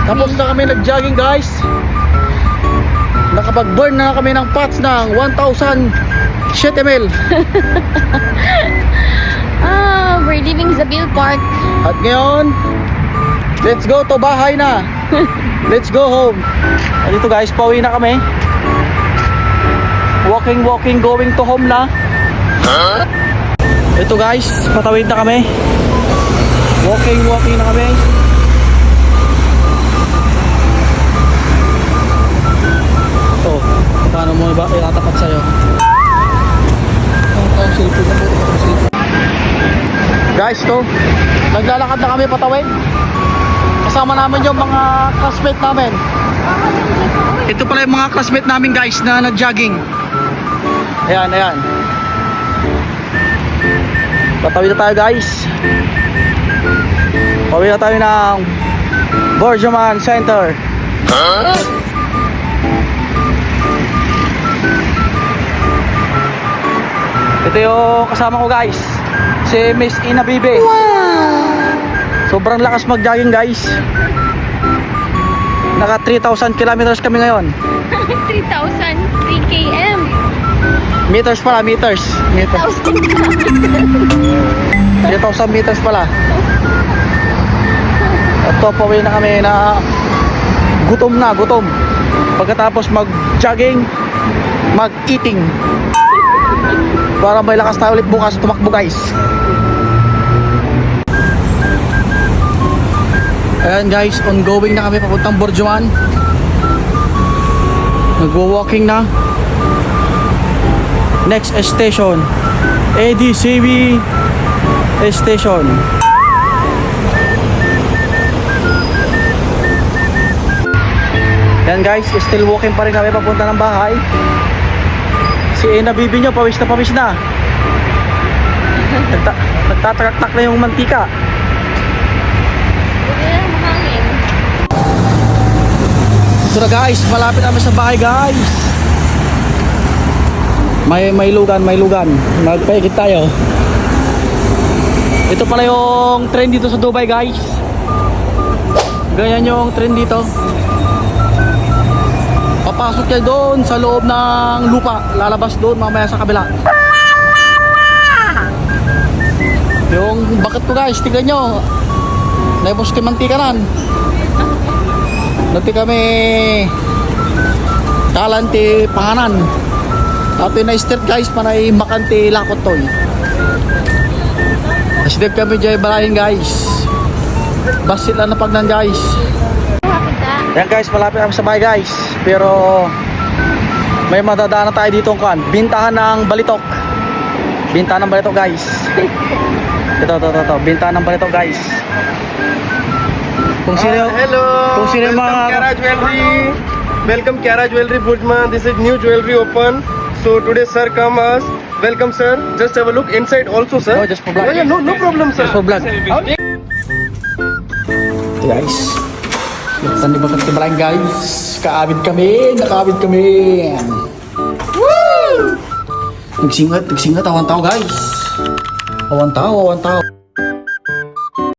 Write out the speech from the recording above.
Tapos na kami nag-jogging guys. Nakapag-burn na kami ng pots ng 1,000 shit ml. We're leaving Zabil Park. At ngayon, let's go to bahay na. Let's go home. At dito guys, pauwi na kami. Walking, going to home na. Ito guys, patawid na kami. Walking na kami. Ito, paano mo ba ilatapat sa'yo? Guys, to naglalakad na kami patawid. Kasama namin yung mga classmate namin. Ito pala yung mga classmate namin guys na nag-jogging. Ayan, ayan. Patawid na tayo guys. Patawid na tayo ng Borjaman Center. Ito yung kasama ko guys, si Miss Ina Bibe. Sobrang lakas mag-jogging guys. Naka 3,000 kilometers kami ngayon. 3,000, 3 km. Meters pala, meters. 3,000 meters pala. Ito, pauwi na kami na gutom. Pagkatapos mag-jogging, mag-eating. Para may lakas tayo ulit bukas tumakbo guys. Ayan guys, ongoing na kami papuntang Borjaman. Nagwo-walking na. Next station, ADCB station. Ayan guys, still walking pa rin kami papunta ng bahay. Si Ina Bibi nyo, pawis na. Nagtatakak na yung mantika. Ito na guys, malapit namin sa bahay guys. May lugan. Magpaikit tayo. Ito pala yung trend dito sa Dubai guys. Ganyan yung trend dito. Papasok kayo doon sa loob ng lupa. Lalabas doon mamaya sa kabila. Yung bakit ko guys, tignan nyo. Naipos ti mantikanan. Nati kami kalanti panganan. Ato na start guys, panay makanti lakot toy. Asdeg kami dyan balahin guys. Basit lang na pagnan guys. Yan guys, malapit kami sa bahay guys. Pero may madadaanan tayo dito kan. Bintahan ng balitok. Bintahan ng balitok guys. Ito. Bintahan ng balitok guys. Kung sino, hello. Kung sino mga Kiara Jewelry. Welcome Kiara Jewelry Borjaman. This is new jewelry open. So today sir come us. Welcome sir. Just have a look inside also sir. Oh, just for vlog. Yeah, no problem sir. Just for vlog. Ito guys. Saan di ba katibalan guys? Nakakabid kami. Woo! Nagsingat, awan tao guys. Awan tao.